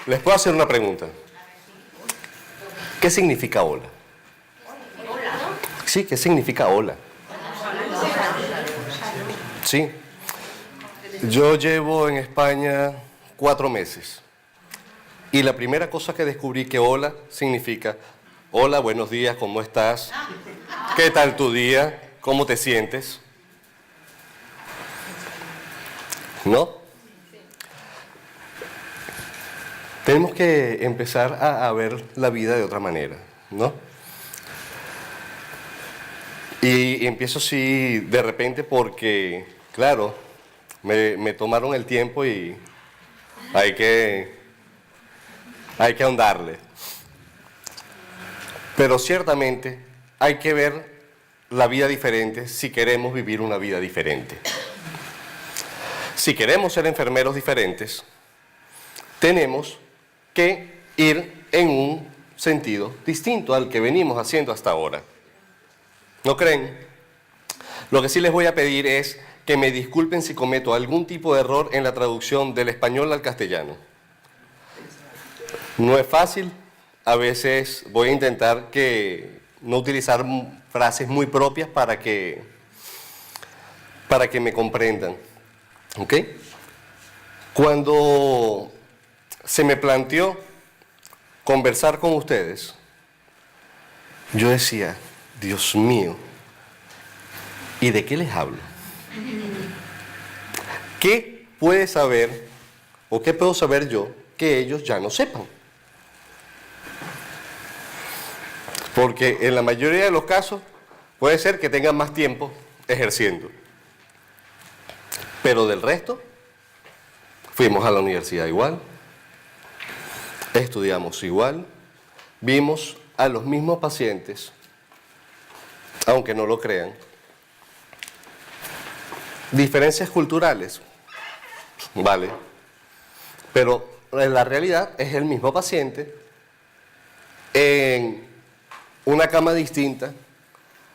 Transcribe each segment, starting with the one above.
Les puedo hacer una pregunta. ¿Qué significa hola? Sí, ¿qué significa hola? Sí. Yo llevo en España 4 meses. Y la primera cosa que descubrí que hola significa: hola, buenos días, ¿cómo estás? ¿Qué tal tu día? ¿Cómo te sientes? ¿No? Tenemos que empezar a ver la vida de otra manera, ¿no? Y empiezo así de repente porque, claro, me tomaron el tiempo y hay que ahondarle. Pero ciertamente hay que ver la vida diferente si queremos vivir una vida diferente. Si queremos ser enfermeros diferentes, tenemos que ir en un sentido distinto al que venimos haciendo hasta ahora. ¿No creen? Lo que sí les voy a pedir es que me disculpen si cometo algún tipo de error en la traducción del español al castellano. No es fácil, a veces voy a intentar que no utilizar frases muy propias para que me comprendan. ¿Ok? Cuando se me planteó conversar con ustedes, yo decía, Dios mío, ¿y de qué les hablo? ¿Qué puede saber o qué puedo saber yo que ellos ya no sepan? Porque en la mayoría de los casos puede ser que tengan más tiempo ejerciendo. Pero del resto, fuimos a la universidad igual, estudiamos igual, vimos a los mismos pacientes, aunque no lo crean. Diferencias culturales, vale, pero en la realidad es el mismo paciente en una cama distinta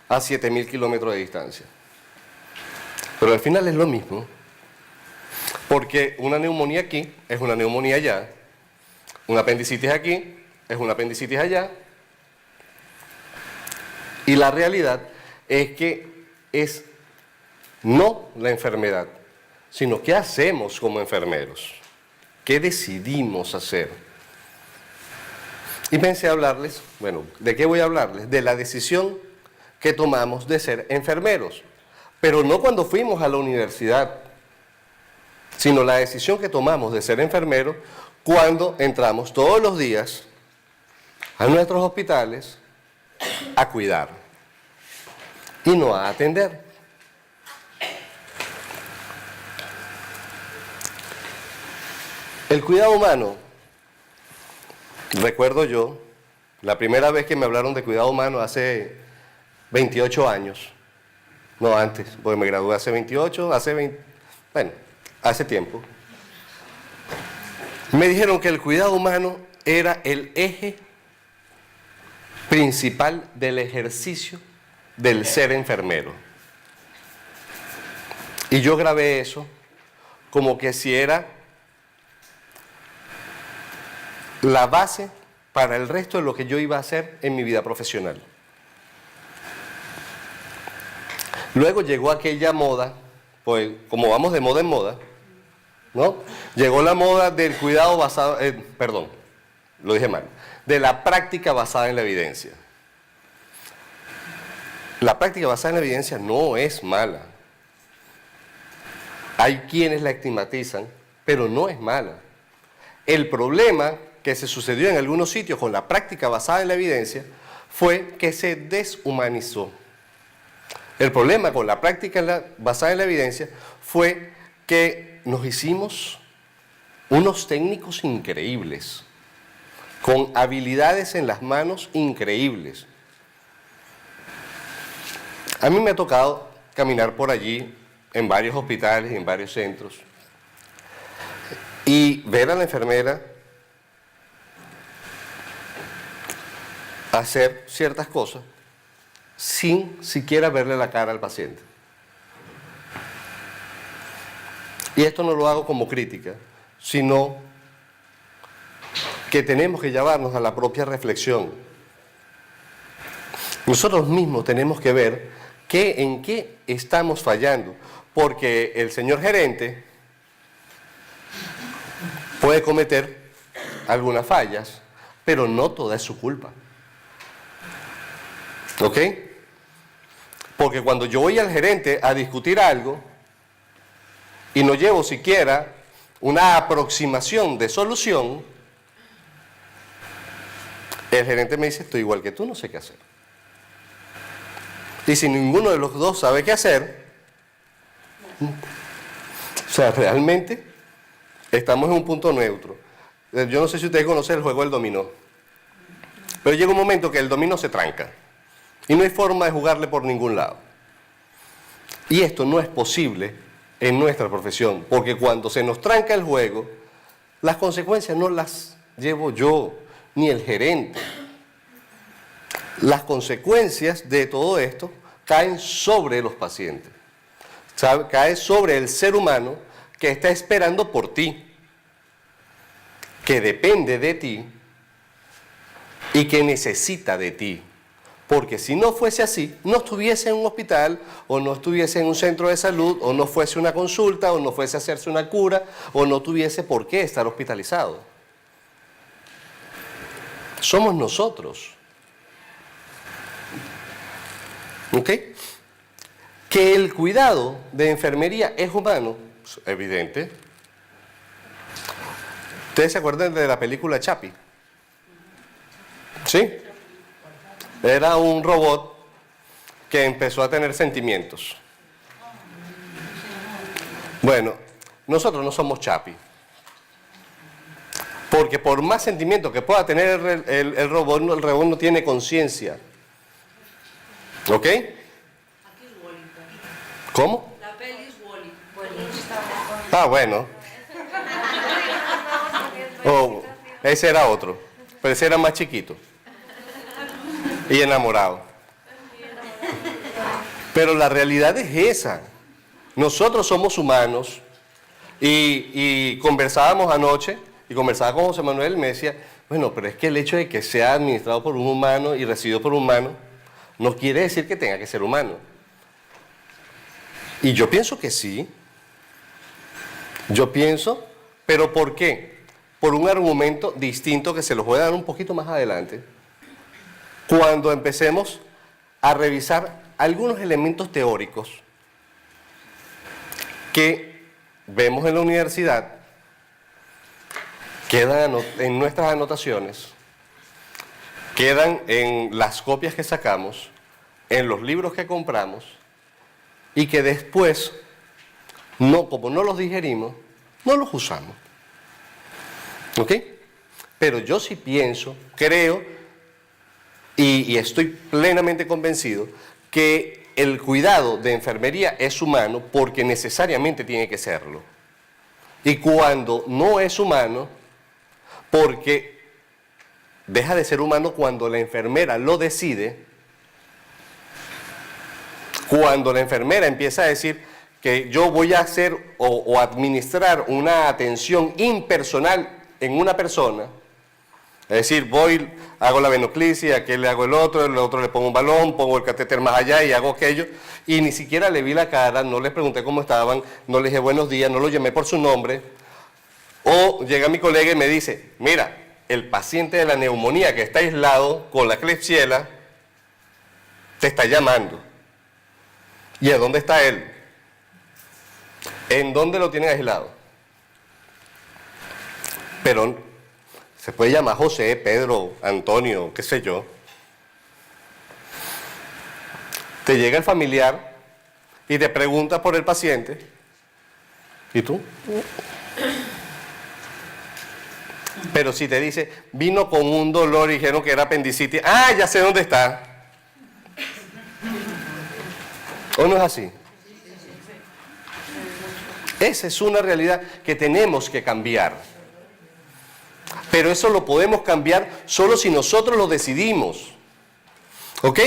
a 7.000 kilómetros de distancia. Pero al final es lo mismo, porque una neumonía aquí es una neumonía allá, una apendicitis aquí es una apendicitis allá, y la realidad es que es no la enfermedad, sino qué hacemos como enfermeros, qué decidimos hacer. Y pensé hablarles, bueno, ¿de qué voy a hablarles? De la decisión que tomamos de ser enfermeros, pero no cuando fuimos a la universidad, sino la decisión que tomamos de ser enfermeros cuando entramos todos los días a nuestros hospitales a cuidar y no a atender. El cuidado humano, recuerdo yo, la primera vez que me hablaron de cuidado humano hace 28 años, no antes, porque me gradué hace 28, hace tiempo. Me dijeron que el cuidado humano era el eje principal del ejercicio del ser enfermero. Y yo grabé eso como que si era la base para el resto de lo que yo iba a hacer en mi vida profesional. Luego llegó aquella moda, pues como vamos de moda en moda, ¿no? Llegó la moda del cuidado basado, lo dije mal, de la práctica basada en la evidencia. La práctica basada en la evidencia no es mala. Hay quienes la estigmatizan, pero no es mala. El problema que se sucedió en algunos sitios con la práctica basada en la evidencia fue que se deshumanizó. El problema con la práctica basada en la evidencia fue que nos hicimos unos técnicos increíbles, con habilidades en las manos increíbles. A mí me ha tocado caminar por allí, en varios hospitales y en varios centros, y ver a la enfermera hacer ciertas cosas sin siquiera verle la cara al paciente. Y esto no lo hago como crítica, sino que tenemos que llevarnos a la propia reflexión. Nosotros mismos tenemos que ver en qué estamos fallando, porque el señor gerente puede cometer algunas fallas, pero no toda es su culpa. ¿Ok? Porque cuando yo voy al gerente a discutir algo y no llevo siquiera una aproximación de solución, el gerente me dice, estoy igual que tú, no sé qué hacer. Y si ninguno de los dos sabe qué hacer, o sea, realmente estamos en un punto neutro. Yo no sé si ustedes conocen el juego del dominó, pero llega un momento que el dominó se tranca y no hay forma de jugarle por ningún lado. Y esto no es posible en nuestra profesión, porque cuando se nos tranca el juego, las consecuencias no las llevo yo ni el gerente. Las consecuencias de todo esto caen sobre los pacientes, cae sobre el ser humano que está esperando por ti, que depende de ti y que necesita de ti. Porque si no fuese así, no estuviese en un hospital, o no estuviese en un centro de salud, o no fuese una consulta, o no fuese a hacerse una cura, o no tuviese por qué estar hospitalizado. Somos nosotros. ¿Ok? Que el cuidado de enfermería es humano, es evidente. ¿Ustedes se acuerdan de la película Chappie? ¿Sí? Era un robot que empezó a tener sentimientos. Bueno, nosotros no somos Chappie. Porque por más sentimiento que pueda tener el robot no tiene conciencia. ¿Ok? Aquí es Wall-E. ¿Cómo? La peli es Wall-E. Ah, bueno. Oh, ese era otro, pero ese era más chiquito y enamorado. Pero la realidad es esa. Nosotros somos humanos y conversábamos anoche, y conversaba con José Manuel y me decía, bueno, pero es que el hecho de que sea administrado por un humano y recibido por un humano, no quiere decir que tenga que ser humano. Y yo pienso que sí. Yo pienso, pero ¿por qué? Por un argumento distinto que se los voy a dar un poquito más adelante, cuando empecemos a revisar algunos elementos teóricos que vemos en la universidad, quedan en nuestras anotaciones, quedan en las copias que sacamos, en los libros que compramos, y que después, como no los digerimos, no los usamos. ¿Ok? Pero yo sí pienso, creo, y estoy plenamente convencido, que el cuidado de enfermería es humano porque necesariamente tiene que serlo. Y cuando no es humano, porque deja de ser humano cuando la enfermera lo decide, cuando la enfermera empieza a decir que yo voy a hacer o administrar una atención impersonal en una persona, es decir, voy, hago la venoclisis, a aquel le hago el otro le pongo un balón, pongo el catéter más allá y hago aquello, y ni siquiera le vi la cara, no les pregunté cómo estaban, no les dije buenos días, no lo llamé por su nombre, o llega mi colega y me dice, mira, el paciente de la neumonía que está aislado con la Klebsiella te está llamando. ¿Y a dónde está él? ¿En dónde lo tienen aislado? Pero se puede llamar José, Pedro, Antonio, qué sé yo. Te llega el familiar y te pregunta por el paciente. ¿Y tú? Pero si te dice, vino con un dolor y dijeron que era apendicitis, ¡ah, ya sé dónde está! ¿O no es así? Esa es una realidad que tenemos que cambiar. Pero eso lo podemos cambiar solo si nosotros lo decidimos. ¿Ok?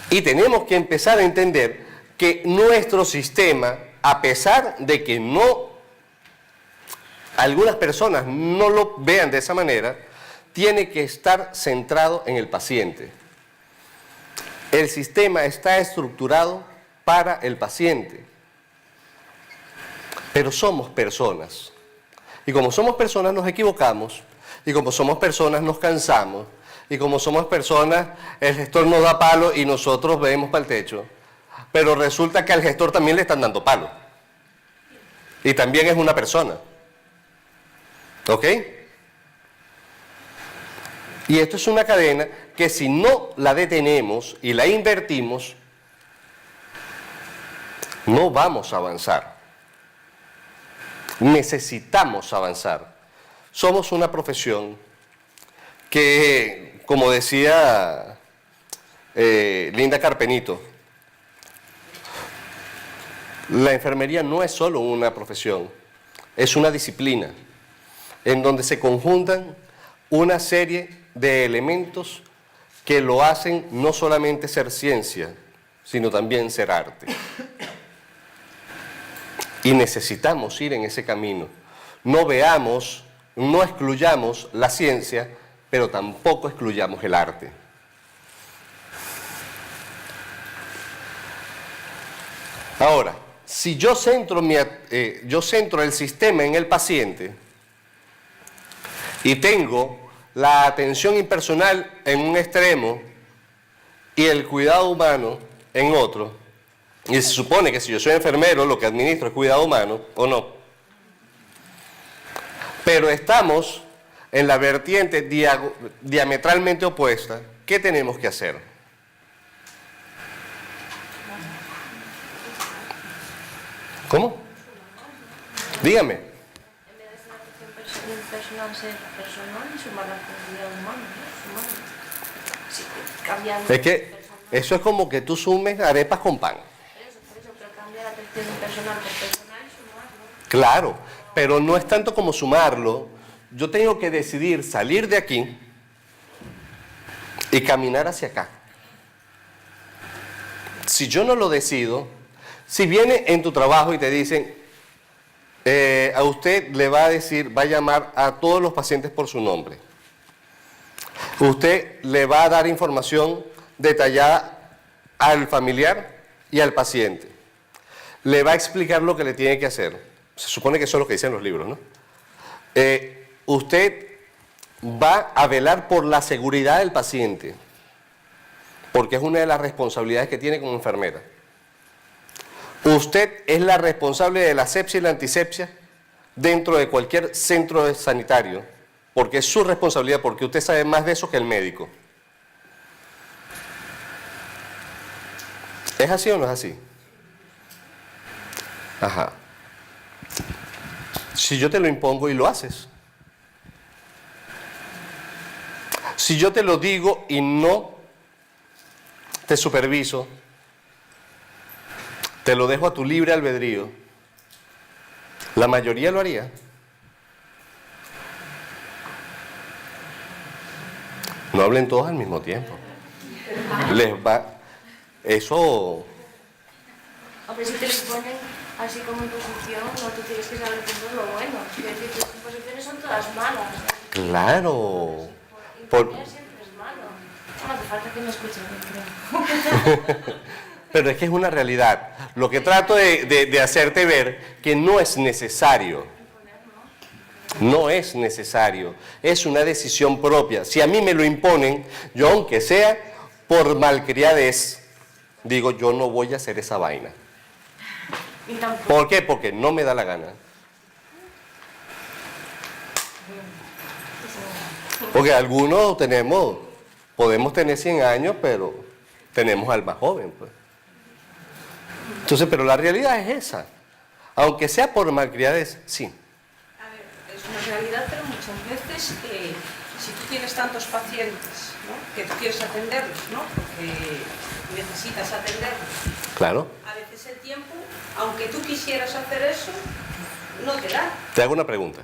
Y tenemos que empezar a entender que nuestro sistema, a pesar de que no algunas personas no lo vean de esa manera, tiene que estar centrado en el paciente. El sistema está estructurado para el paciente. Pero somos personas. Y como somos personas nos equivocamos. Y como somos personas nos cansamos. Y como somos personas, el gestor nos da palo y nosotros vemos para el techo. Pero resulta que al gestor también le están dando palo. Y también es una persona. ¿Ok? Y esto es una cadena que si no la detenemos y la invertimos, no vamos a avanzar. Necesitamos avanzar. Somos una profesión que, como decía Linda Carpenito, la enfermería no es solo una profesión, es una disciplina en donde se conjuntan una serie de elementos que lo hacen no solamente ser ciencia, sino también ser arte. Y necesitamos ir en ese camino. No veamos, no excluyamos la ciencia, pero tampoco excluyamos el arte. Ahora, si yo centro el sistema en el paciente y tengo la atención impersonal en un extremo y el cuidado humano en otro, y se supone que si yo soy enfermero lo que administro es cuidado humano, ¿o no? Pero estamos en la vertiente diametralmente opuesta, ¿qué tenemos que hacer? ¿Cómo? Dígame. En vez de ser atención personal, ser personal y sumar la comunidad humana, ¿no? Sumar. Sí, cambiando. Es que eso es como que tú sumes arepas con pan. Por eso, pero cambiar la atención personal por personal y sumarlo. Claro, pero no es tanto como sumarlo. Yo tengo que decidir salir de aquí y caminar hacia acá. Si yo no lo decido, si viene en tu trabajo y te dicen, a usted le va a decir, va a llamar a todos los pacientes por su nombre. Usted le va a dar información detallada al familiar y al paciente. Le va a explicar lo que le tiene que hacer. Se supone que eso es lo que dicen los libros, ¿no? Usted va a velar por la seguridad del paciente, porque es una de las responsabilidades que tiene como enfermera. Usted es la responsable de la asepsia y la antisepsia dentro de cualquier centro sanitario, porque es su responsabilidad, porque usted sabe más de eso que el médico. ¿Es así o no es así? Ajá. Si yo te lo impongo y lo haces. Si yo te lo digo y no te superviso, te lo dejo a tu libre albedrío, la mayoría lo haría. No hablen todos al mismo tiempo. Les va... Eso... Hombre, si te lo ponen así como imposición, no, tú tienes que saber qué es lo bueno. Es decir, las imposiciones son todas malas. Claro. Imponer siempre es malo. No hace falta que me escuchen, creo. Pero es que es una realidad. Lo que trato de hacerte ver que no es necesario. No es necesario. Es una decisión propia. Si a mí me lo imponen, yo aunque sea por malcriadez, digo, yo no voy a hacer esa vaina. ¿Por qué? Porque no me da la gana. Porque algunos podemos tener 100 años, pero tenemos alma joven, pues. Entonces, pero la realidad es esa. Aunque sea por malcriadez, sí. A ver, es una realidad, pero muchas veces, si tú tienes tantos pacientes, ¿no?, que tú quieres atenderlos, ¿no?, porque necesitas atenderlos, Claro. a veces el tiempo, aunque tú quisieras hacer eso, no te da. Te hago una pregunta.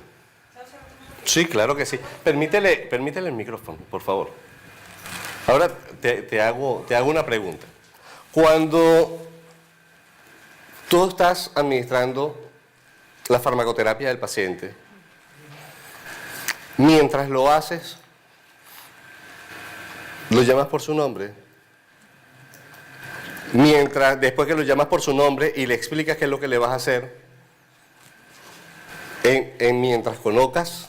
¿Sabes a lo que me refiero? Sí, claro que sí. Permítele el micrófono, por favor. Ahora te hago una pregunta. Cuando tú estás administrando la farmacoterapia del paciente Mientras lo haces, lo llamas por su nombre. Después que lo llamas por su nombre y le explicas qué es lo que le vas a hacer, mientras colocas,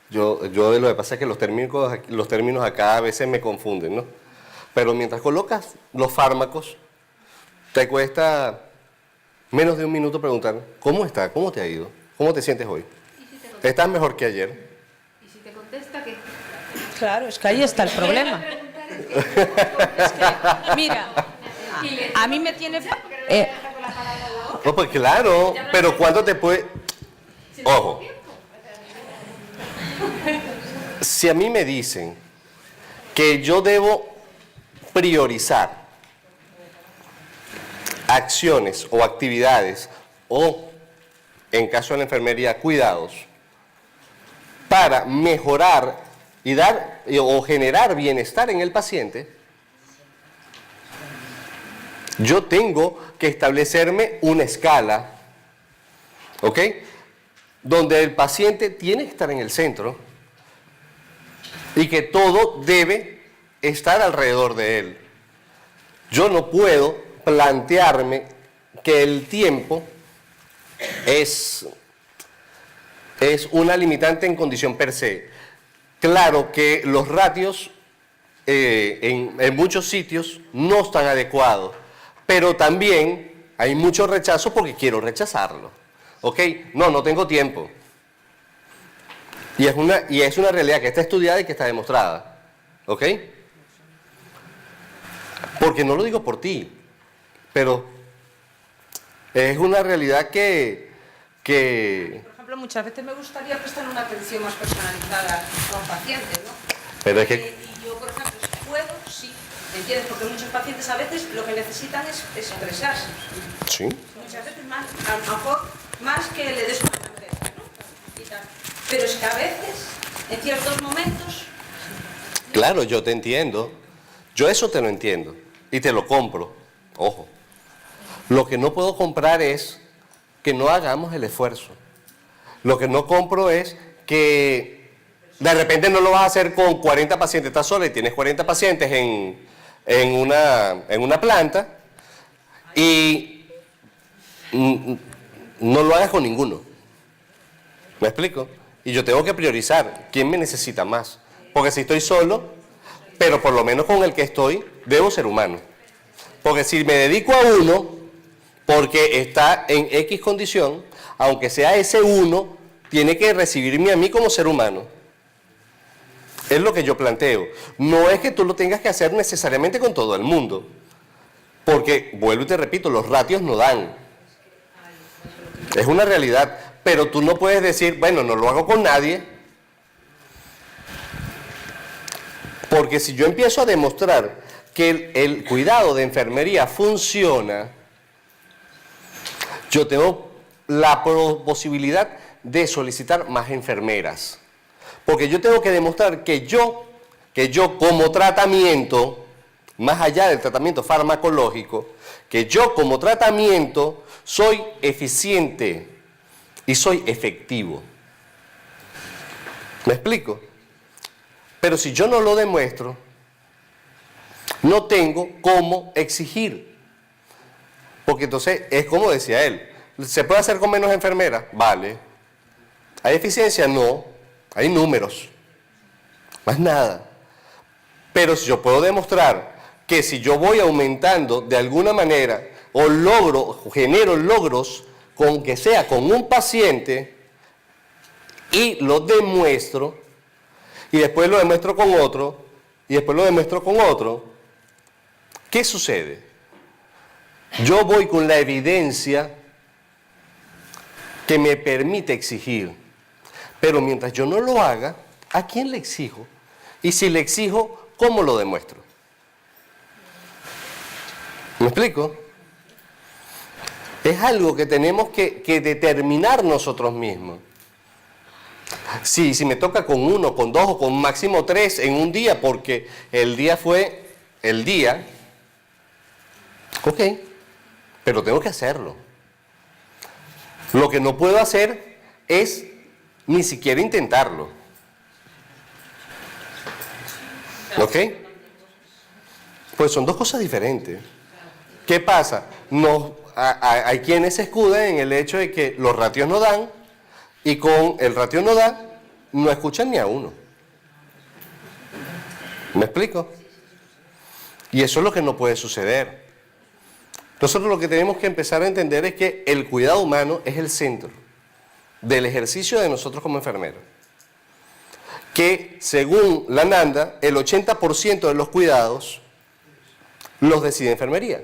yo lo que pasa es que los términos acá a veces me confunden, ¿no? Pero mientras colocas los fármacos, te cuesta menos de un minuto preguntar, ¿cómo está? ¿Cómo te ha ido? ¿Cómo te sientes hoy? ¿Y si te contesta? ¿Estás mejor que ayer? ¿Y si te contesta qué? Claro, es que ahí está el problema. Mira, a mí me tiene... No, pues claro, pero ¿cuánto te puede...? Ojo, si a mí me dicen que yo debo priorizar acciones o actividades o, en caso de la enfermería, cuidados, para mejorar y dar o generar bienestar en el paciente, yo tengo que establecerme una escala, ¿ok? Donde el paciente tiene que estar en el centro y que todo debe estar alrededor de él. Yo no puedo plantearme que el tiempo es una limitante en condición per se. Claro que los ratios en muchos sitios no están adecuados, pero también hay mucho rechazo porque quiero rechazarlo. ¿Ok? No tengo tiempo. Y es una realidad que está estudiada y que está demostrada. ¿Ok? Porque no lo digo por ti, pero es una realidad que... Por ejemplo, muchas veces me gustaría prestar una atención más personalizada a un paciente, ¿no? Pero es que... Y yo, por ejemplo, si puedo, sí. ¿Entiendes? Porque muchos pacientes a veces lo que necesitan es expresarse. Sí. Muchas veces más, a lo mejor más que le des una receta, ¿no? Y tal. Pero es que a veces, en ciertos momentos... Claro, yo te entiendo. Yo eso te lo entiendo. Y te lo compro. Ojo. Lo que no puedo comprar es que no hagamos el esfuerzo. Lo que no compro es que de repente no lo vas a hacer con 40 pacientes. Estás sola y tienes 40 pacientes en una planta y no lo hagas con ninguno. ¿Me explico? Y yo tengo que priorizar quién me necesita más. Porque si estoy solo, pero por lo menos con el que estoy, debo ser humano. Porque si me dedico a uno, porque está en X condición, aunque sea ese uno, tiene que recibirme a mí como ser humano. Es lo que yo planteo. No es que tú lo tengas que hacer necesariamente con todo el mundo. Porque, vuelvo y te repito, los ratios no dan. Es una realidad. Pero tú no puedes decir, bueno, no lo hago con nadie. Porque si yo empiezo a demostrar que el cuidado de enfermería funciona, yo tengo la posibilidad de solicitar más enfermeras. Porque yo tengo que demostrar que yo como tratamiento, más allá del tratamiento farmacológico, que yo como tratamiento soy eficiente y soy efectivo. ¿Me explico? Pero si yo no lo demuestro, no tengo cómo exigir. Porque entonces es como decía él, ¿se puede hacer con menos enfermeras? Vale. ¿Hay eficiencia? No. Hay números. Más nada. Pero si yo puedo demostrar que si yo voy aumentando de alguna manera o genero logros con que sea con un paciente y lo demuestro y después lo demuestro con otro y después lo demuestro con otro, ¿qué sucede? Yo voy con la evidencia que me permite exigir, pero mientras yo no lo haga, ¿a quién le exijo? Y si le exijo, ¿cómo lo demuestro? ¿Me explico? Es algo que tenemos que determinar nosotros mismos. Si me toca con uno, con dos o con máximo 3 en un día, porque el día fue el día, ok, pero tengo que hacerlo. Lo que no puedo hacer es ni siquiera intentarlo. ¿Ok? Pues son dos cosas diferentes. ¿Qué pasa? Hay quienes se escudan en el hecho de que los ratios no dan y con el ratio no da, no escuchan ni a uno. ¿Me explico? Y eso es lo que no puede suceder. Nosotros lo que tenemos que empezar a entender es que el cuidado humano es el centro del ejercicio de nosotros como enfermeros. Que según la NANDA, el 80% de los cuidados los decide enfermería.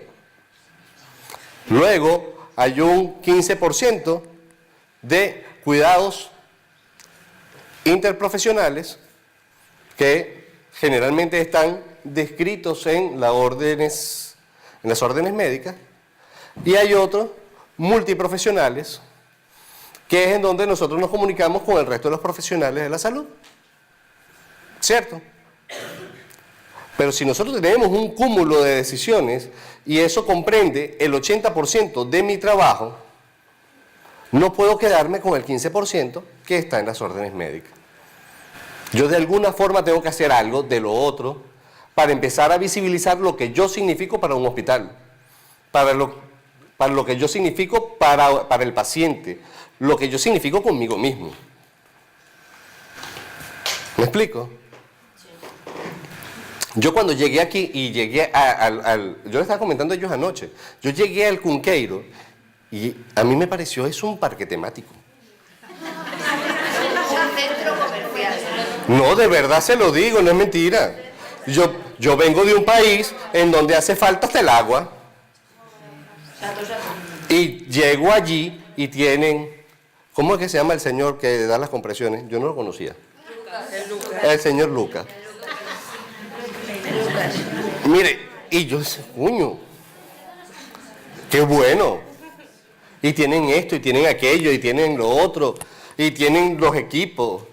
Luego hay un 15% de cuidados interprofesionales que generalmente están descritos en las órdenes médicas, y hay otros multiprofesionales, que es en donde nosotros nos comunicamos con el resto de los profesionales de la salud. ¿Cierto? Pero si nosotros tenemos un cúmulo de decisiones y eso comprende el 80% de mi trabajo, no puedo quedarme con el 15% que está en las órdenes médicas. Yo de alguna forma tengo que hacer algo de lo otro para empezar a visibilizar lo que yo significo para un hospital, para lo que yo significo para el paciente, lo que yo significo conmigo mismo. ¿Me explico? Yo cuando llegué aquí y llegué yo le estaba comentando a ellos anoche, yo llegué al Cunqueiro y a mí me pareció es un parque temático. Un centro comercial. No, de verdad se lo digo, no es mentira. Yo vengo de un país en donde hace falta hasta el agua. Y llego allí y tienen, ¿cómo es que se llama el señor que da las compresiones? Yo no lo conocía. El señor Lucas. Mire, y yo decía, coño, qué bueno. Y tienen esto, y tienen aquello, y tienen lo otro, y tienen los equipos,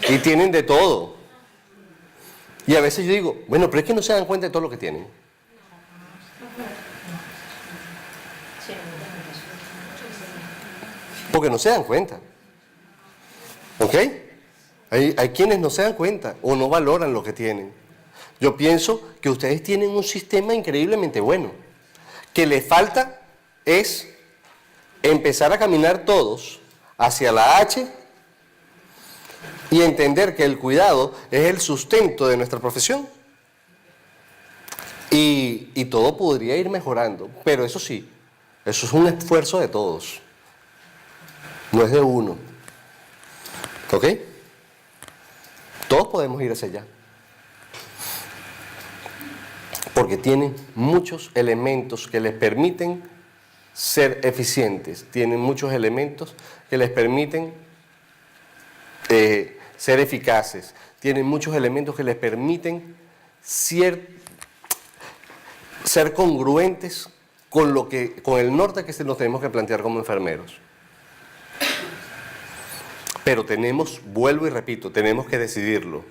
y tienen de todo. Y a veces yo digo, bueno, pero es que no se dan cuenta de todo lo que tienen. Porque no se dan cuenta. ¿Ok? Hay quienes no se dan cuenta o no valoran lo que tienen. Yo pienso que ustedes tienen un sistema increíblemente bueno. Que les falta es empezar a caminar todos hacia la H y entender que el cuidado es el sustento de nuestra profesión. Y todo podría ir mejorando, pero eso sí, eso es un esfuerzo de todos. No es de uno. ¿Ok? Todos podemos ir hacia allá. Porque tienen muchos elementos que les permiten ser eficientes. Tienen muchos elementos que les permiten ser eficaces. Tienen muchos elementos que les permiten ser congruentes con el norte que nos tenemos que plantear como enfermeros. Pero vuelvo y repito, tenemos que decidirlo.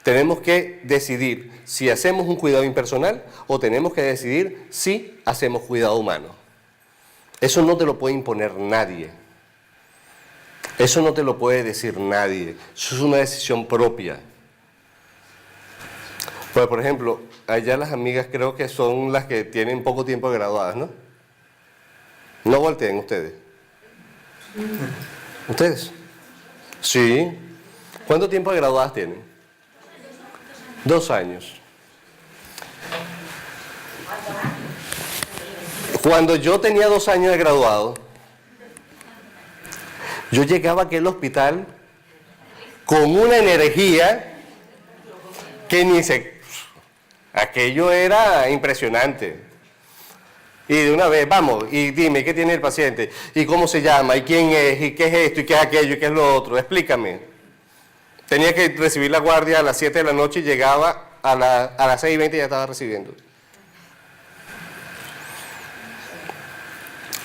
Tenemos que decidir si hacemos un cuidado impersonal o tenemos que decidir si hacemos cuidado humano. Eso no te lo puede imponer nadie. Eso no te lo puede decir nadie. Eso es una decisión propia. Pues, por ejemplo, allá las amigas creo que son las que tienen poco tiempo de graduadas, ¿no? No volteen ustedes. ¿Ustedes? Sí. ¿Cuánto tiempo de graduadas tienen? 2 años. Cuando yo tenía 2 años de graduado, yo llegaba a aquel hospital con una energía que aquello era impresionante. Y de una vez, vamos, y dime, ¿qué tiene el paciente? ¿Y cómo se llama? ¿Y quién es? ¿Y qué es esto? ¿Y qué es aquello? ¿Y qué es lo otro? Explícame. Tenía que recibir la guardia a las 7 de la noche y llegaba a las 6:20 y ya estaba recibiendo.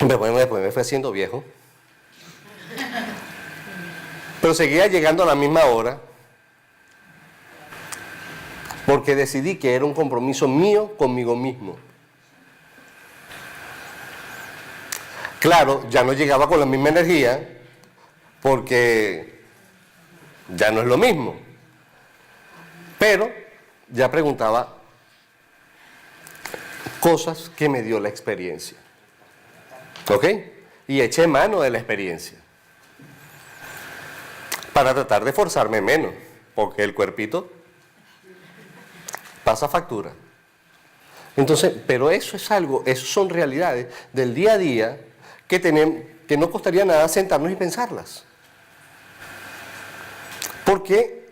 Después me fui haciendo viejo. Pero seguía llegando a la misma hora. Porque decidí que era un compromiso mío conmigo mismo. Claro, ya no llegaba con la misma energía, porque ya no es lo mismo. Pero ya preguntaba cosas que me dio la experiencia. ¿Ok? Y eché mano de la experiencia para tratar de forzarme menos, porque el cuerpito pasa factura. Entonces, pero eso es algo, eso son realidades del día a día que no costaría nada sentarnos y pensarlas. Porque,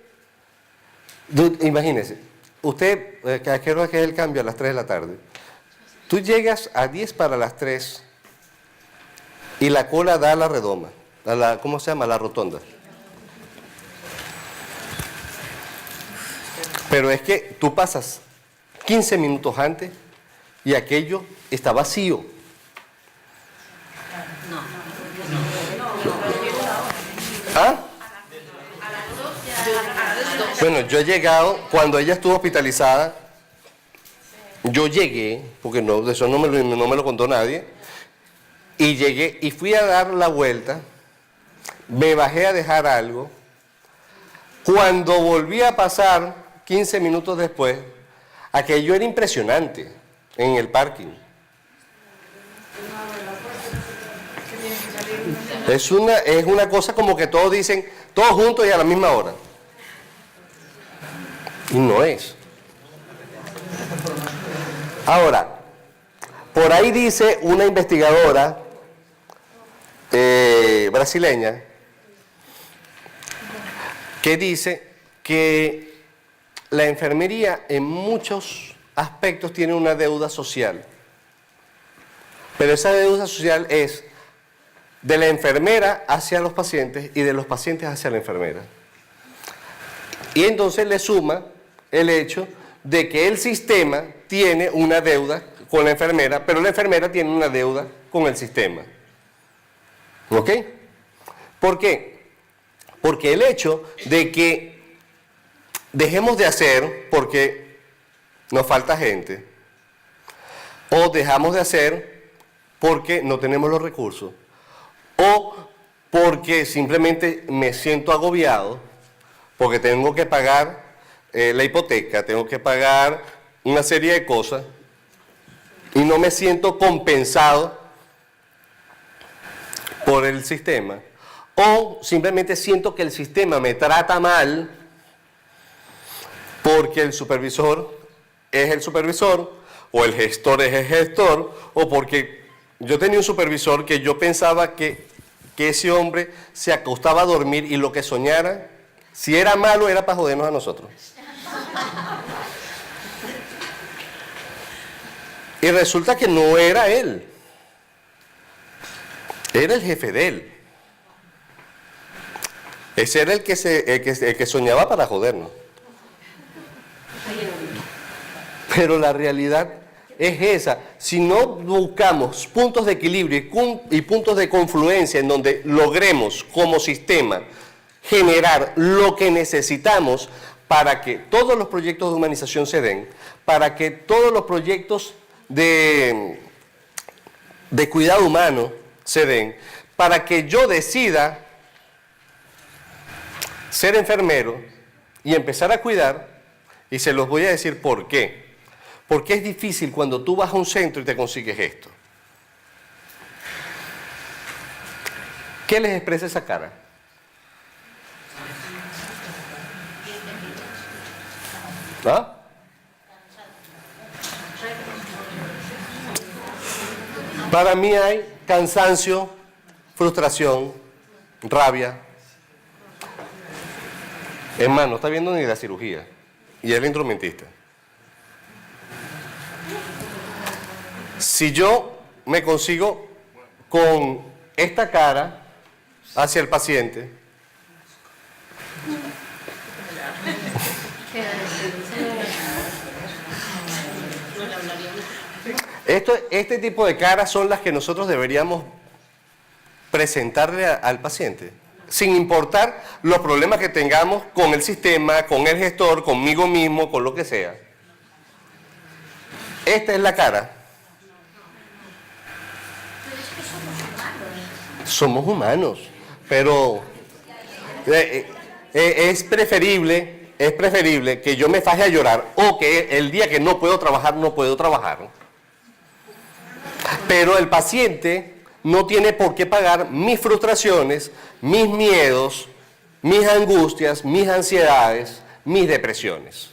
imagínense, usted, ¿a qué hora es el cambio? A las 3 de la tarde. Tú llegas a 10 para las 3 y la cola da a la redoma, ¿cómo se llama? A la rotonda. Pero es que tú pasas 15 minutos antes y aquello está vacío. ¿Ah? Bueno, yo he llegado, cuando ella estuvo hospitalizada, yo llegué, porque no, de eso no me lo contó nadie, y llegué y fui a dar la vuelta, me bajé a dejar algo, cuando volví a pasar 15 minutos después, aquello era impresionante en el parking. Es una cosa como que todos dicen, todos juntos y a la misma hora. Y no es. Ahora, por ahí dice una investigadora brasileña que dice que la enfermería en muchos aspectos tiene una deuda social. Pero esa deuda social es de la enfermera hacia los pacientes y de los pacientes hacia la enfermera. Y entonces le suma el hecho de que el sistema tiene una deuda con la enfermera, pero la enfermera tiene una deuda con el sistema. ¿Ok? ¿Por qué? Porque el hecho de que dejemos de hacer porque nos falta gente, o dejamos de hacer porque no tenemos los recursos, o porque simplemente me siento agobiado, porque tengo que pagar la hipoteca, tengo que pagar una serie de cosas, y no me siento compensado por el sistema, o simplemente siento que el sistema me trata mal, porque el supervisor es el supervisor, o el gestor es el gestor, o porque yo tenía un supervisor que yo pensaba que ese hombre se acostaba a dormir y lo que soñara, si era malo, era para jodernos a nosotros. Y resulta que no era él, era el jefe de él. Ese era el que soñaba para jodernos. Pero la realidad es esa. Si no buscamos puntos de equilibrio y puntos de confluencia en donde logremos como sistema generar lo que necesitamos para que todos los proyectos de humanización se den, para que todos los proyectos de cuidado humano se den, para que yo decida ser enfermero y empezar a cuidar, y se los voy a decir por qué. Porque es difícil cuando tú vas a un centro y te consigues esto. ¿Qué les expresa esa cara? ¿Ah? Para mí hay cansancio, frustración, rabia. Hermano, no está viendo ni la cirugía. Y es el instrumentista. Si yo me consigo con esta cara hacia el paciente, este tipo de caras son las que nosotros deberíamos presentarle al paciente, sin importar los problemas que tengamos con el sistema, con el gestor, conmigo mismo, con lo que sea. Esta es la cara. Somos humanos, pero es preferible es preferible que yo me faje a llorar o que el día que no puedo trabajar, no puedo trabajar. Pero el paciente no tiene por qué pagar mis frustraciones, mis miedos, mis angustias, mis ansiedades, mis depresiones.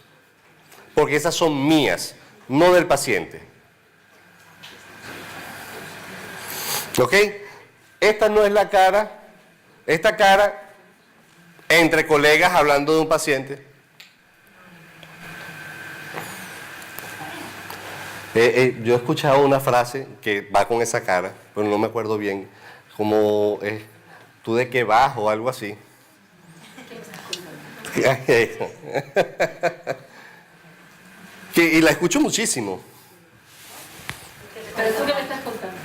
Porque esas son mías, no del paciente. ¿Ok? Esta no es la cara, esta cara entre colegas hablando de un paciente. Yo he escuchado una frase que va con esa cara, pero no me acuerdo bien, como ¿tú de qué vas? O algo así. Y la escucho muchísimo. ¿Pero tú qué me estás contando?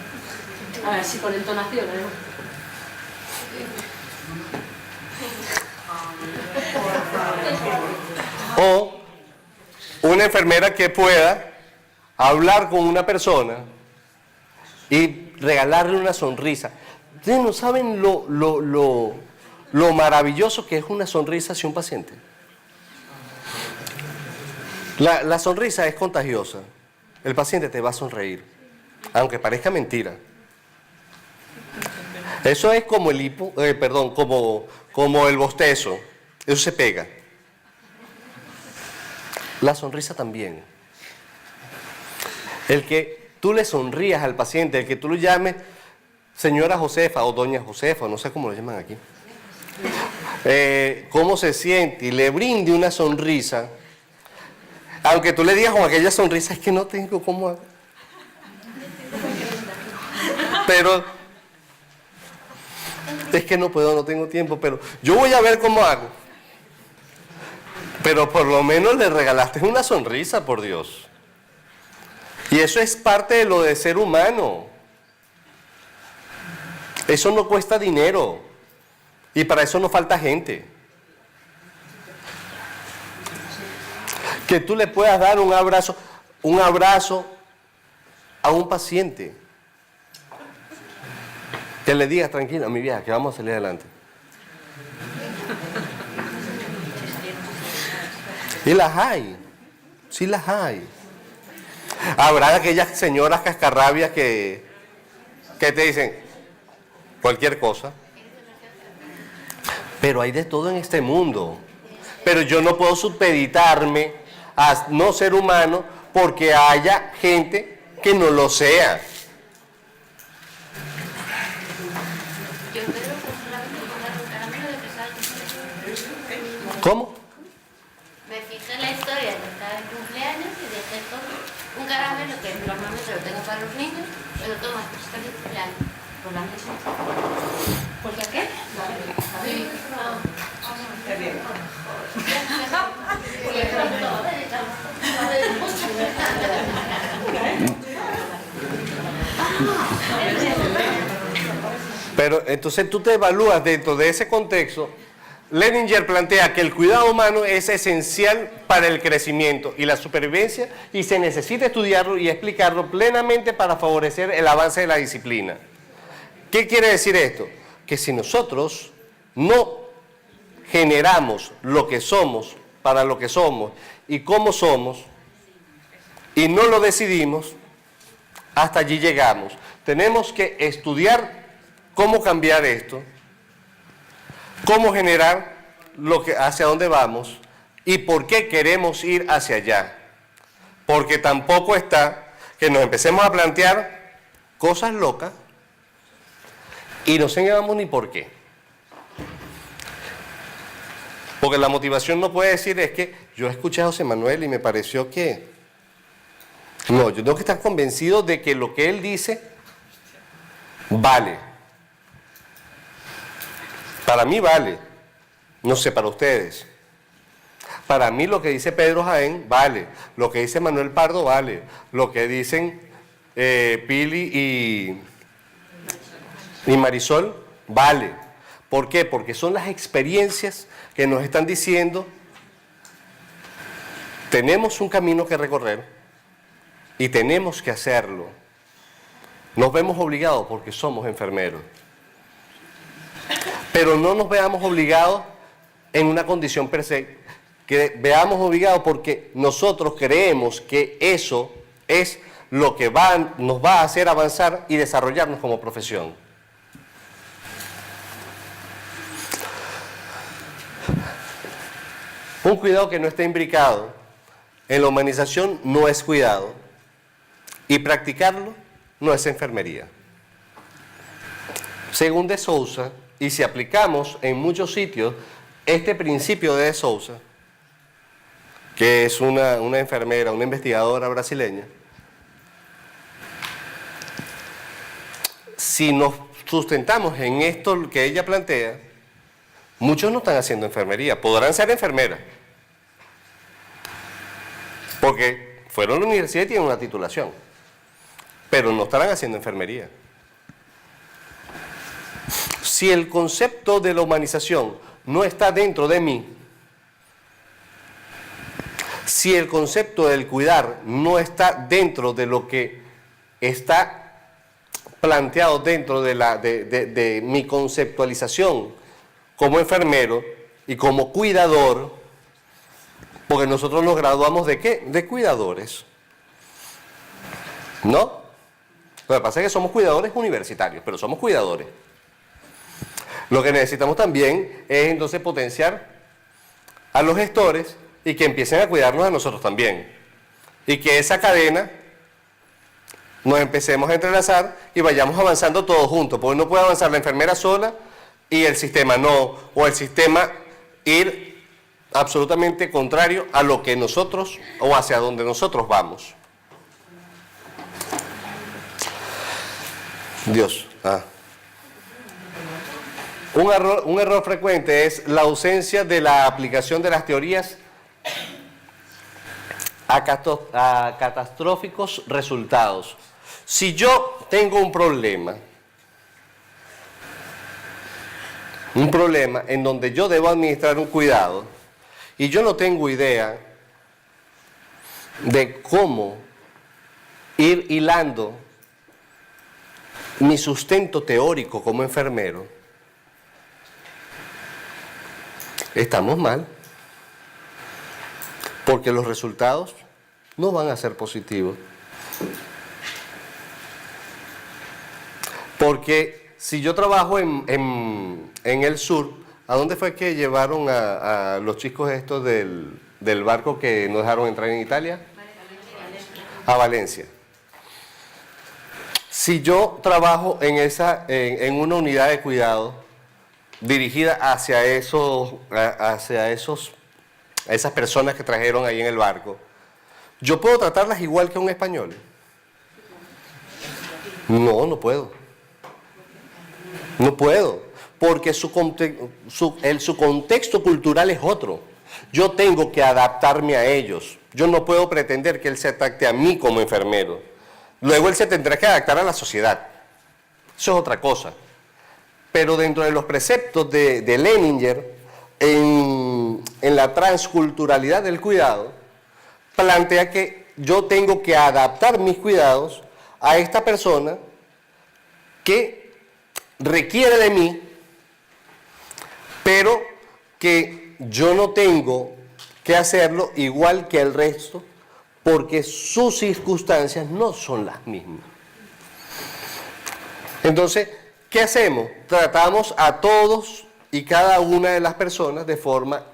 A ver, si con entonación, ¿eh? O una enfermera que pueda hablar con una persona y regalarle una sonrisa. Ustedes no saben lo maravilloso que es una sonrisa hacia un paciente. La sonrisa es contagiosa. El paciente te va a sonreír, aunque parezca mentira. Eso es como el como el bostezo. Eso se pega. La sonrisa también. El que tú le sonrías al paciente, el que tú lo llames señora Josefa o doña Josefa, no sé cómo lo llaman aquí. Cómo se siente y le brinde una sonrisa, aunque tú le digas con aquella sonrisa, es que no tengo cómo. Pero es que no puedo, no tengo tiempo, pero yo voy a ver cómo hago. Pero por lo menos le regalaste una sonrisa, por Dios. Y eso es parte de lo de ser humano. Eso no cuesta dinero. Y para eso no falta gente. Que tú le puedas dar un abrazo a un paciente. Que le digas, tranquila, mi vieja, que vamos a salir adelante. Y las hay, sí las hay. Habrá aquellas señoras cascarrabias que te dicen cualquier cosa. Pero hay de todo en este mundo. Pero yo no puedo supeditarme a no ser humano porque haya gente que no lo sea. Yo creo que solamente con dar un caramelo de pesar. ¿Cómo? Me fijé en la historia de estar en cumpleaños y dejé todo. Un caramelo que normalmente lo tengo para los niños, pero toma, feliz cumpleaños. Por la misma. ¿Por qué? Sí. Pero entonces tú te evalúas dentro de ese contexto. Leninger plantea que el cuidado humano es esencial para el crecimiento y la supervivencia y se necesita estudiarlo y explicarlo plenamente para favorecer el avance de la disciplina. ¿Qué quiere decir esto? Que si nosotros no generamos lo que somos para lo que somos y cómo somos y no lo decidimos, hasta allí llegamos. Tenemos que estudiar cómo cambiar esto, cómo generar hacia dónde vamos y por qué queremos ir hacia allá. Porque tampoco está que nos empecemos a plantear cosas locas y no sabemos ni por qué. Porque la motivación no puede decir es que yo escuché a José Manuel y me pareció que... No, yo tengo que estar convencido de que lo que él dice vale. Para mí vale. No sé, para ustedes. Para mí lo que dice Pedro Jaén vale. Lo que dice Manuel Pardo vale. Lo que dicen Pili y Marisol vale. ¿Por qué? Porque son las experiencias que nos están diciendo tenemos un camino que recorrer y tenemos que hacerlo. Nos vemos obligados porque somos enfermeros. Pero no nos veamos obligados en una condición per se. que veamos obligados porque nosotros creemos que eso es lo que nos va a hacer avanzar y desarrollarnos como profesión. Un cuidado que no esté imbricado en la humanización no es cuidado y practicarlo no es enfermería. Según de Souza, y si aplicamos en muchos sitios este principio de Souza, que es una enfermera, una investigadora brasileña, si nos sustentamos en esto que ella plantea, muchos no están haciendo enfermería, podrán ser enfermeras, porque fueron a la universidad y tienen una titulación, pero no estarán haciendo enfermería. Si el concepto de la humanización no está dentro de mí, si el concepto del cuidar no está dentro de lo que está planteado dentro de mi conceptualización como enfermero y como cuidador, porque nosotros nos graduamos ¿de qué? De cuidadores, ¿no? Lo que pasa es que somos cuidadores universitarios, pero somos cuidadores. Lo que necesitamos también es entonces potenciar a los gestores y que empiecen a cuidarnos a nosotros también. Y que esa cadena nos empecemos a entrelazar y vayamos avanzando todos juntos, porque no puede avanzar la enfermera sola y el sistema no, o el sistema ir absolutamente contrario a lo que nosotros o hacia donde nosotros vamos. Dios. Un error frecuente es la ausencia de la aplicación de las teorías a catastróficos resultados. Si yo tengo un problema en donde yo debo administrar un cuidado y yo no tengo idea de cómo ir hilando mi sustento teórico como enfermero, estamos mal, porque los resultados no van a ser positivos. Porque si yo trabajo en el sur, ¿a dónde fue que llevaron a los chicos estos del barco que nos dejaron entrar en Italia? A Valencia. Si yo trabajo en una unidad de cuidado dirigida hacia esas personas que trajeron ahí en el barco, ¿yo puedo tratarlas igual que un español? No, no puedo. No puedo, porque su contexto cultural es otro. Yo tengo que adaptarme a ellos. Yo no puedo pretender que él se adapte a mí como enfermero. Luego él se tendrá que adaptar a la sociedad. Eso es otra cosa. Pero dentro de los preceptos de Leninger, en la transculturalidad del cuidado, plantea que yo tengo que adaptar mis cuidados a esta persona que requiere de mí, pero que yo no tengo que hacerlo igual que el resto, porque sus circunstancias no son las mismas. Entonces, ¿qué hacemos? Tratamos a todos y cada una de las personas de forma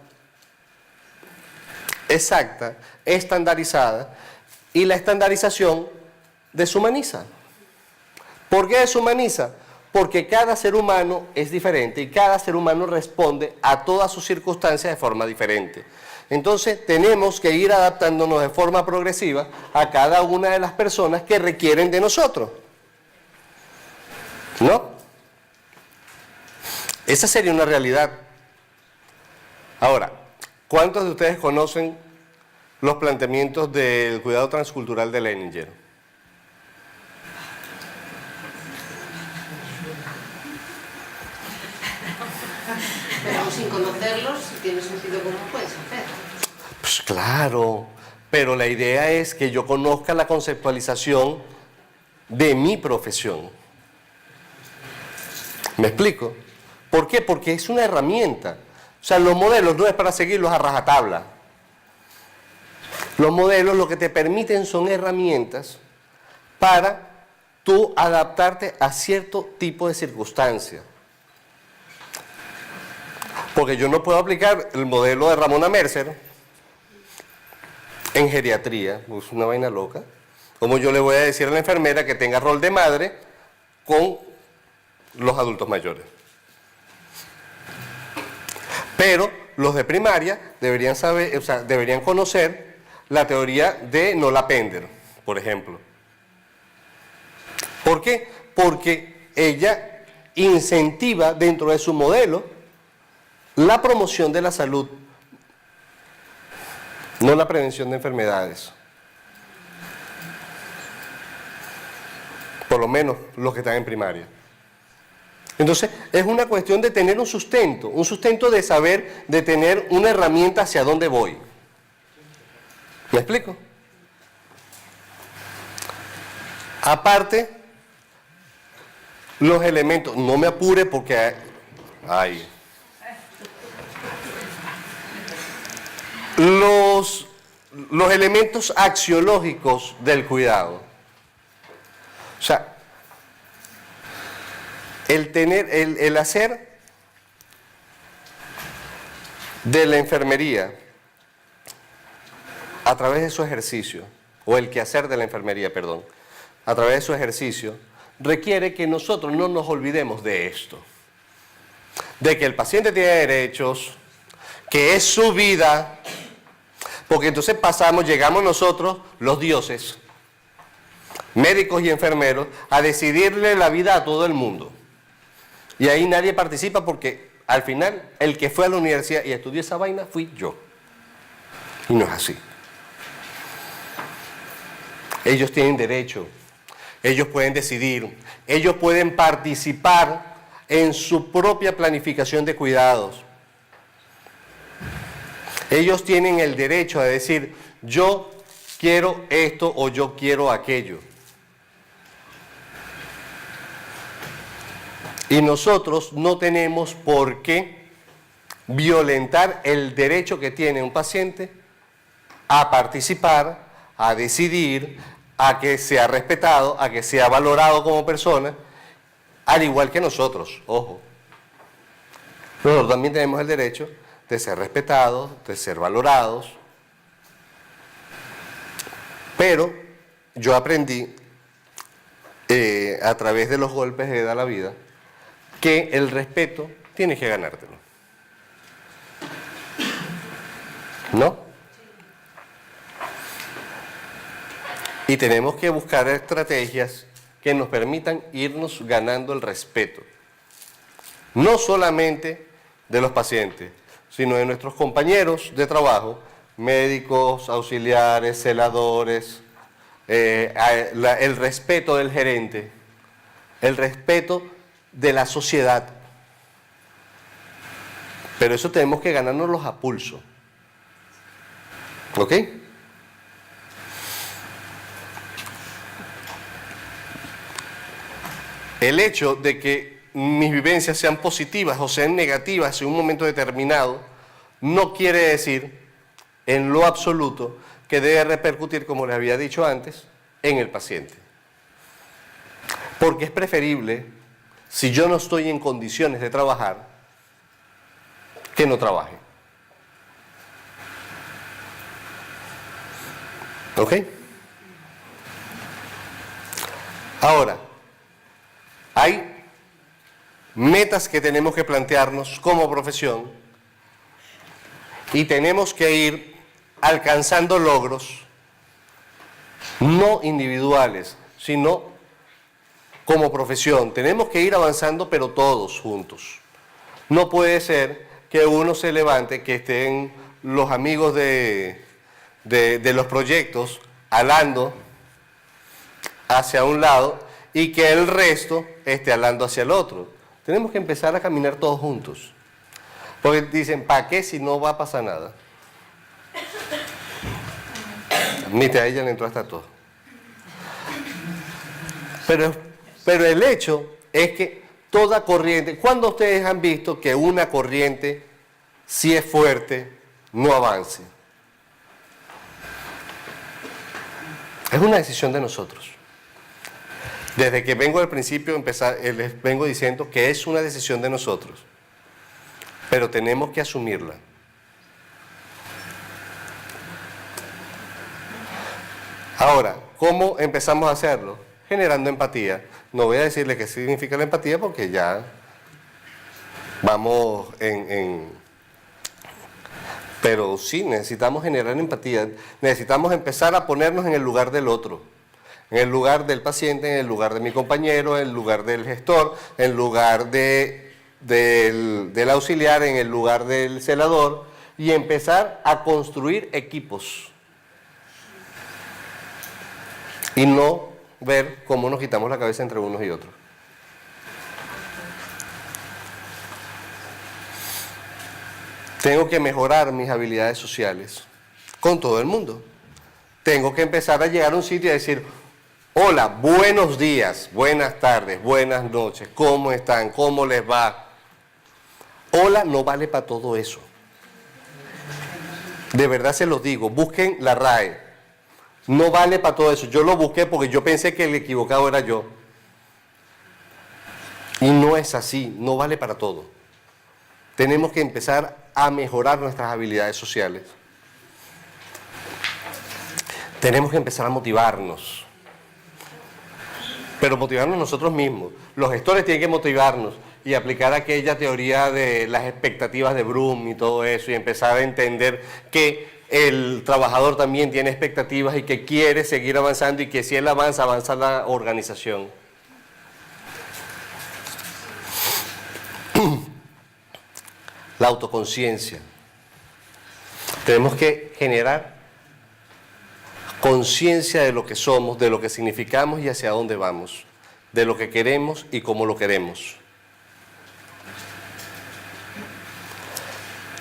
exacta, estandarizada, y la estandarización deshumaniza. ¿Por qué deshumaniza? Porque cada ser humano es diferente y cada ser humano responde a todas sus circunstancias de forma diferente. Entonces tenemos que ir adaptándonos de forma progresiva a cada una de las personas que requieren de nosotros, ¿no? Esa sería una realidad. Ahora, ¿cuántos de ustedes conocen los planteamientos del cuidado transcultural de Leninger? Pero sin conocerlos, si tiene sentido, ¿cómo puedes hacer? Pues claro, pero la idea es que yo conozca la conceptualización de mi profesión. ¿Me explico? ¿Por qué? Porque es una herramienta. O sea, los modelos no es para seguirlos a rajatabla. Los modelos lo que te permiten son herramientas para tú adaptarte a cierto tipo de circunstancia. Porque yo no puedo aplicar el modelo de Ramona Mercer en geriatría, es una vaina loca. Como yo le voy a decir a la enfermera que tenga rol de madre con los adultos mayores. Pero los de primaria deberían saber, o sea, deberían conocer la teoría de Nola Pender, por ejemplo. ¿Por qué? Porque ella incentiva dentro de su modelo la promoción de la salud, no la prevención de enfermedades. Por lo menos los que están en primaria. Entonces, es una cuestión de tener un sustento de saber, de tener una herramienta hacia dónde voy. ¿Me explico? Aparte, los elementos, no me apure porque hay... Los elementos axiológicos del cuidado. O sea, el hacer de la enfermería a través de su ejercicio, o el quehacer de la enfermería, perdón, a través de su ejercicio, requiere que nosotros no nos olvidemos de esto, de que el paciente tiene derechos, que es su vida, porque entonces llegamos nosotros, los dioses, médicos y enfermeros, a decidirle la vida a todo el mundo. Y ahí nadie participa porque al final el que fue a la universidad y estudió esa vaina fui yo. Y no es así. Ellos tienen derecho, ellos pueden decidir, ellos pueden participar en su propia planificación de cuidados. Ellos tienen el derecho a decir, yo quiero esto o yo quiero aquello. Y nosotros no tenemos por qué violentar el derecho que tiene un paciente a participar, a decidir, a que sea respetado, a que sea valorado como persona, al igual que nosotros, ojo. Nosotros también tenemos el derecho de ser respetados, de ser valorados. Pero yo aprendí a través de los golpes que da la vida que el respeto tienes que ganártelo. ¿No? Y tenemos que buscar estrategias que nos permitan irnos ganando el respeto. No solamente de los pacientes, sino de nuestros compañeros de trabajo, médicos, auxiliares, celadores, el respeto del gerente, el respeto de la sociedad. Pero eso tenemos que ganárnoslos a pulso. ¿Ok? El hecho de que mis vivencias sean positivas o sean negativas en un momento determinado no quiere decir en lo absoluto que debe repercutir, como les había dicho antes, en el paciente. Porque es preferible, si yo no estoy en condiciones de trabajar, que no trabaje. ¿Ok? Ahora, hay metas que tenemos que plantearnos como profesión y tenemos que ir alcanzando logros no individuales, sino como profesión. Tenemos que ir avanzando, pero todos juntos. No puede ser que uno se levante, que estén los amigos de los proyectos alando hacia un lado y que el resto esté alando hacia el otro. Tenemos que empezar a caminar todos juntos. Porque dicen, ¿para qué si no va a pasar nada? Admite, a ella le entró hasta todo. Pero el hecho es que toda corriente, ¿cuándo ustedes han visto que una corriente, si es fuerte, no avance? Es una decisión de nosotros. Desde que vengo al principio, les vengo diciendo que es una decisión de nosotros, pero tenemos que asumirla. Ahora, ¿cómo empezamos a hacerlo? Generando empatía. No voy a decirle qué significa la empatía porque ya vamos Pero sí, necesitamos generar empatía. Necesitamos empezar a ponernos en el lugar del otro. En el lugar del paciente, en el lugar de mi compañero, en el lugar del gestor, en el lugar del auxiliar, en el lugar del celador, y empezar a construir equipos. Y no ver cómo nos quitamos la cabeza entre unos y otros. Tengo que mejorar mis habilidades sociales con todo el mundo. Tengo que empezar a llegar a un sitio y decir: hola, buenos días, buenas tardes, buenas noches, ¿cómo están? ¿Cómo les va? Hola no vale para todo eso. De verdad se los digo, busquen la RAE. No vale para todo eso. Yo lo busqué porque yo pensé que el equivocado era yo. Y no es así, no vale para todo. Tenemos que empezar a mejorar nuestras habilidades sociales. Tenemos que empezar a motivarnos. Pero motivarnos nosotros mismos. Los gestores tienen que motivarnos y aplicar aquella teoría de las expectativas de Bloom y todo eso, y empezar a entender que el trabajador también tiene expectativas y que quiere seguir avanzando, y que si él avanza, avanza la organización. La autoconciencia. Tenemos que generar conciencia de lo que somos, de lo que significamos y hacia dónde vamos, de lo que queremos y cómo lo queremos.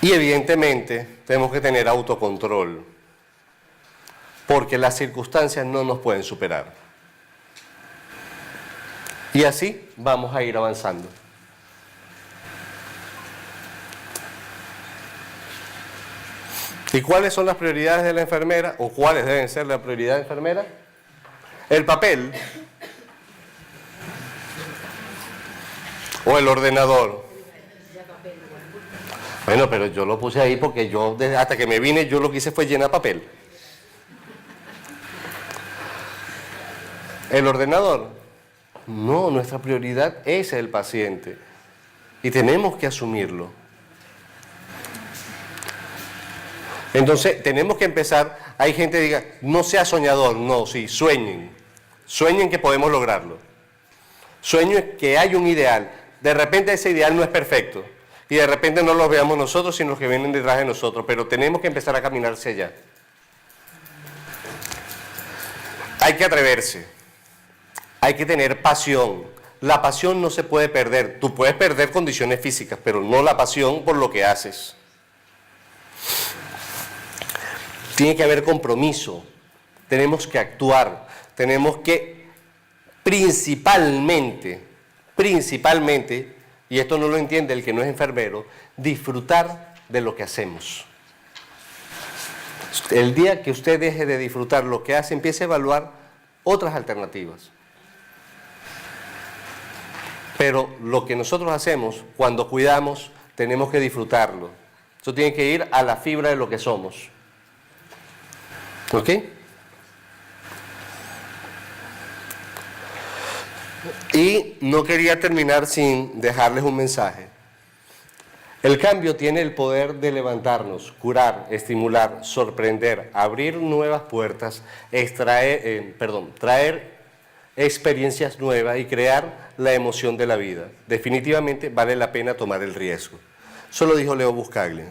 Y evidentemente tenemos que tener autocontrol, porque las circunstancias no nos pueden superar. Y así vamos a ir avanzando. ¿Y cuáles son las prioridades de la enfermera? ¿O cuáles deben ser la prioridad de la enfermera? El papel o el ordenador. Bueno, pero yo lo puse ahí porque yo, hasta que me vine, yo lo que hice fue llenar papel. ¿El ordenador? No, nuestra prioridad es el paciente. Y tenemos que asumirlo. Entonces, tenemos que empezar. Hay gente que diga, no sea soñador. No, sí, sueñen. Sueñen que podemos lograrlo. Sueñen que hay un ideal. De repente ese ideal no es perfecto. Y de repente no los veamos nosotros, sino los que vienen detrás de nosotros. Pero tenemos que empezar a caminar hacia allá. Hay que atreverse. Hay que tener pasión. La pasión no se puede perder. Tú puedes perder condiciones físicas, pero no la pasión por lo que haces. Tiene que haber compromiso. Tenemos que actuar. Tenemos que principalmente, y esto no lo entiende el que no es enfermero, disfrutar de lo que hacemos. El día que usted deje de disfrutar lo que hace, empiece a evaluar otras alternativas. Pero lo que nosotros hacemos, cuando cuidamos, tenemos que disfrutarlo. Eso tiene que ir a la fibra de lo que somos. ¿Ok? Y no quería terminar sin dejarles un mensaje. El cambio tiene el poder de levantarnos, curar, estimular, sorprender, abrir nuevas puertas, traer experiencias nuevas y crear la emoción de la vida. Definitivamente vale la pena tomar el riesgo. Eso lo dijo Leo Buscaglia.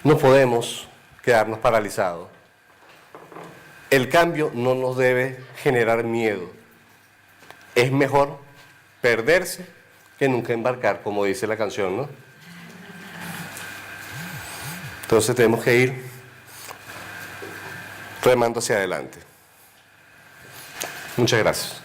No podemos quedarnos paralizados. El cambio no nos debe generar miedo. Es mejor perderse que nunca embarcar, como dice la canción, ¿no? Entonces tenemos que ir remando hacia adelante. Muchas gracias.